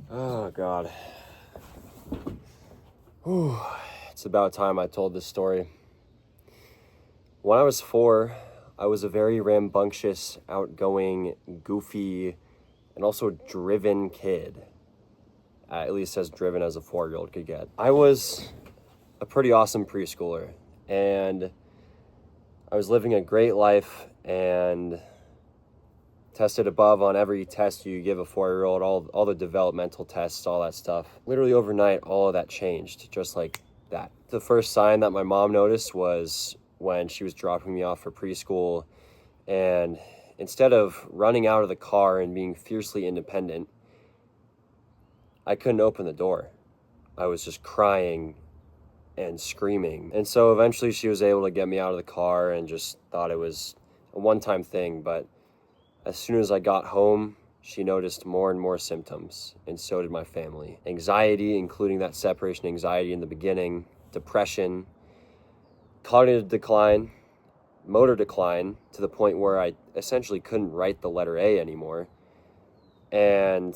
Oh, God. Whew. It's about time I told this story. When I was 4, I was a very rambunctious, outgoing, goofy, and also driven kid. At least as driven as a 4-year-old could get. I was a pretty awesome preschooler, and I was living a great life and tested above on every test you give a 4-year-old, all the developmental tests, all that stuff. Literally overnight, all of that changed, just like that. The first sign that my mom noticed was when she was dropping me off for preschool, and instead of running out of the car and being fiercely independent, I couldn't open the door. I was just crying and screaming. And so eventually she was able to get me out of the car and just thought it was a one-time thing, but as soon as I got home, she noticed more and more symptoms, and so did my family. Anxiety, including that separation anxiety in the beginning, depression, cognitive decline, motor decline, to the point where I essentially couldn't write the letter A anymore, and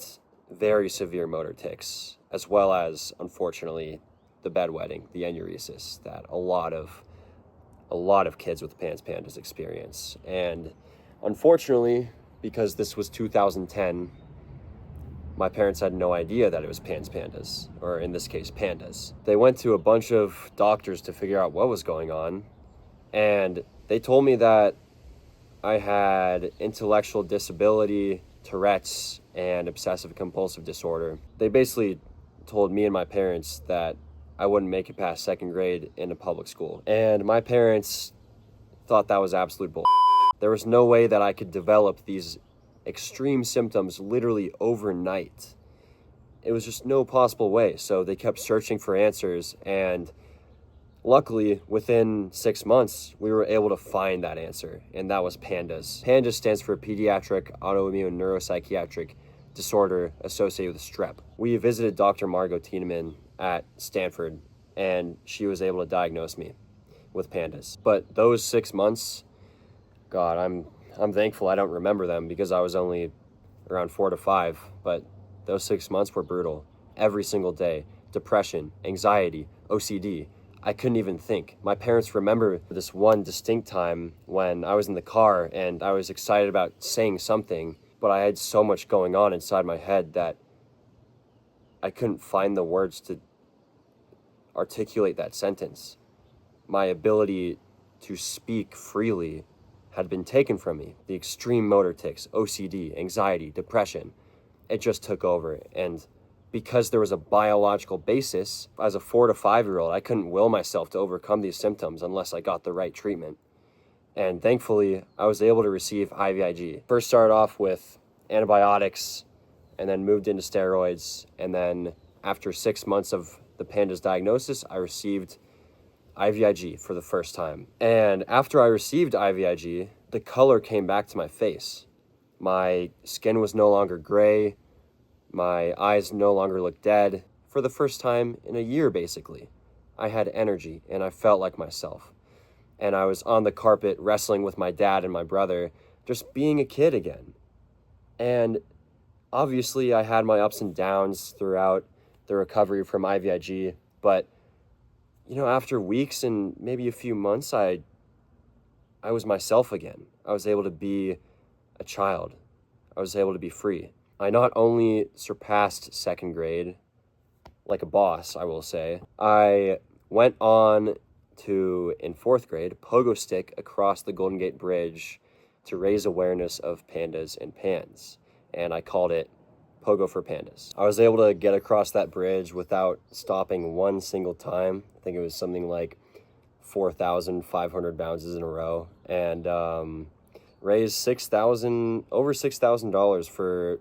very severe motor tics, as well as, unfortunately, the bedwetting, the enuresis that a lot of kids with PANDAS experience. And unfortunately, because this was 2010, my parents had no idea that it was PANDAS, or in this case, pandas. They went to a bunch of doctors to figure out what was going on, and they told me that I had intellectual disability, Tourette's, and obsessive compulsive disorder. They basically told me and my parents that I wouldn't make it past 2nd grade in a public school. And my parents thought that was absolute bull. There was no way that I could develop these extreme symptoms literally overnight. It was just no possible way. So they kept searching for answers, and luckily, within 6 months, we were able to find that answer, and that was PANDAS. PANDAS stands for Pediatric Autoimmune Neuropsychiatric Disorder Associated with Strep. We visited Dr. Margot Tiedemann at Stanford, and she was able to diagnose me with PANDAS. But those 6 months, God, I'm thankful I don't remember them because I was only around 4 to 5, but those 6 months were brutal. Every single day, depression, anxiety, OCD. I couldn't even think. My parents remember this one distinct time when I was in the car and I was excited about saying something, but I had so much going on inside my head that I couldn't find the words to articulate that sentence. My ability to speak freely had been taken from me. The extreme motor tics, OCD, anxiety, depression, it just took over. And because there was a biological basis, as a 4 to 5-year-old, I couldn't will myself to overcome these symptoms unless I got the right treatment. And thankfully, I was able to receive IVIG. First started off with antibiotics, and then moved into steroids. And then after 6 months of the PANDAS diagnosis, I received IVIG for the first time. And after I received IVIG, the color came back to my face. My skin was no longer gray. My eyes no longer looked dead. For the first time in a year, basically, I had energy and I felt like myself. And I was on the carpet wrestling with my dad and my brother, just being a kid again. And obviously, I had my ups and downs throughout the recovery from IVIG, but after weeks and maybe a few months, I was myself again. I was able to be a child. I was able to be free. I not only surpassed 2nd grade like a boss, I will say, I went on to, in 4th grade, pogo stick across the Golden Gate Bridge to raise awareness of pandas and pans, and I called it Pogo for Pandas. I was able to get across that bridge without stopping one single time. I think it was something like 4,500 bounces in a row, and raised over $6,000 for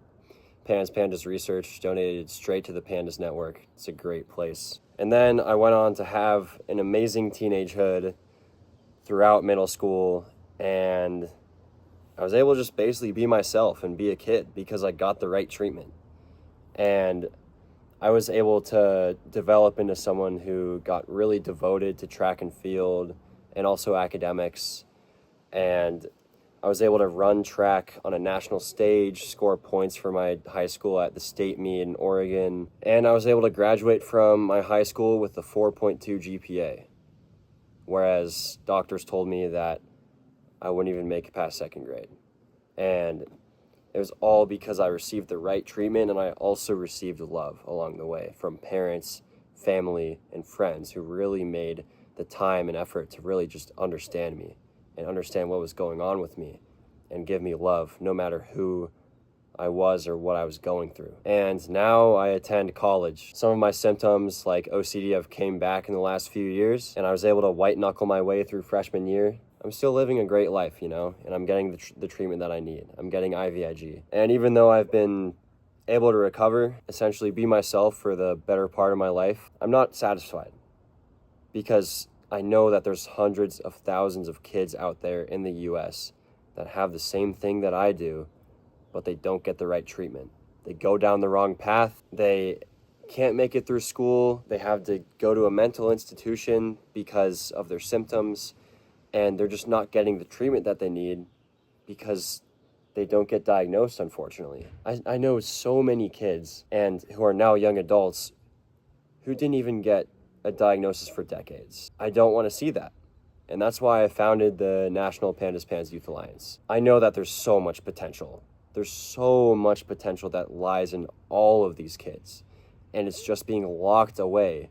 PANDAS research, donated straight to the PANDAS Network. It's a great place. And then I went on to have an amazing teenagehood throughout middle school, and I was able to just basically be myself and be a kid because I got the right treatment. And I was able to develop into someone who got really devoted to track and field and also academics. And I was able to run track on a national stage, score points for my high school at the state meet in Oregon, and I was able to graduate from my high school with a 4.2 GPA, whereas doctors told me that I wouldn't even make it past second grade. And it was all because I received the right treatment, and I also received love along the way from parents, family, and friends who really made the time and effort to really just understand me and understand what was going on with me and give me love no matter who I was or what I was going through. And now I attend college. Some of my symptoms like OCD have came back in the last few years, and I was able to white knuckle my way through freshman year. I'm still living a great life, and I'm getting the treatment that I need. I'm getting IVIG. And even though I've been able to recover, essentially be myself for the better part of my life, I'm not satisfied, because I know that there's hundreds of thousands of kids out there in the US that have the same thing that I do, but they don't get the right treatment. They go down the wrong path. They can't make it through school. They have to go to a mental institution because of their symptoms, and they're just not getting the treatment that they need because they don't get diagnosed, unfortunately. I know so many kids and who are now young adults who didn't even get a diagnosis for decades. I don't want to see that. And that's why I founded the National PANDAS Youth Alliance. I know that there's so much potential. There's so much potential that lies in all of these kids. And it's just being locked away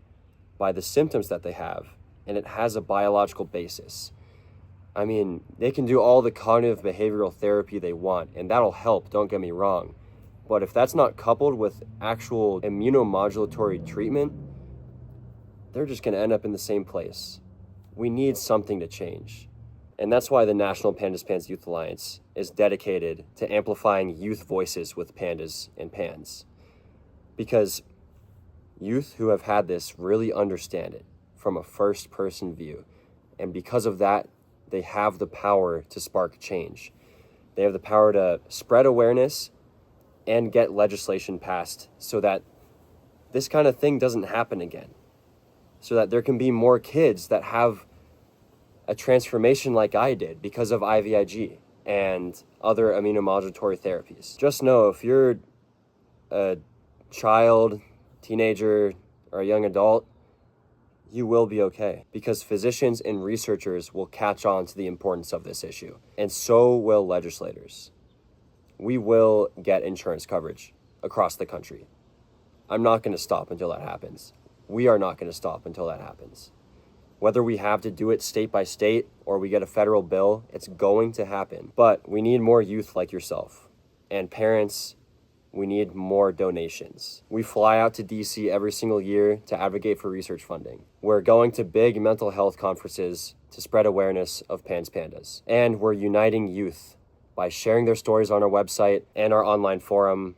by the symptoms that they have. And it has a biological basis. I mean, they can do all the cognitive behavioral therapy they want, and that'll help, don't get me wrong. But if that's not coupled with actual immunomodulatory treatment, they're just going to end up in the same place. We need something to change. And that's why the National PANDAS Youth Alliance is dedicated to amplifying youth voices with pandas and pans. Because youth who have had this really understand it from a first-person view. And because of that, they have the power to spark change. They have the power to spread awareness and get legislation passed so that this kind of thing doesn't happen again. So that there can be more kids that have a transformation like I did because of IVIG and other immunomodulatory therapies. Just know, if you're a child, teenager, or a young adult, you will be okay, because physicians and researchers will catch on to the importance of this issue, and so will legislators. We will get insurance coverage across the country. I'm not going to stop until that happens. We are not going to stop until that happens. Whether we have to do it state by state or we get a federal bill, it's going to happen. But we need more youth like yourself. And parents, we need more donations. We fly out to DC every single year to advocate for research funding. We're going to big mental health conferences to spread awareness of PANS Pandas. And we're uniting youth by sharing their stories on our website and our online forum,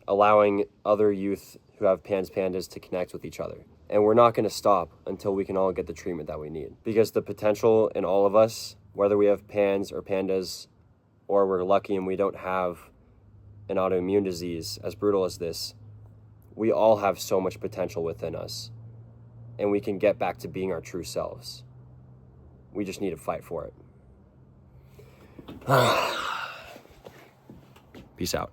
allowing other youth who have PANS Pandas to connect with each other. And we're not going to stop until we can all get the treatment that we need. Because the potential in all of us, whether we have PANS or pandas, or we're lucky and we don't have an autoimmune disease as brutal as this, we all have so much potential within us. And we can get back to being our true selves. We just need to fight for it. Peace out.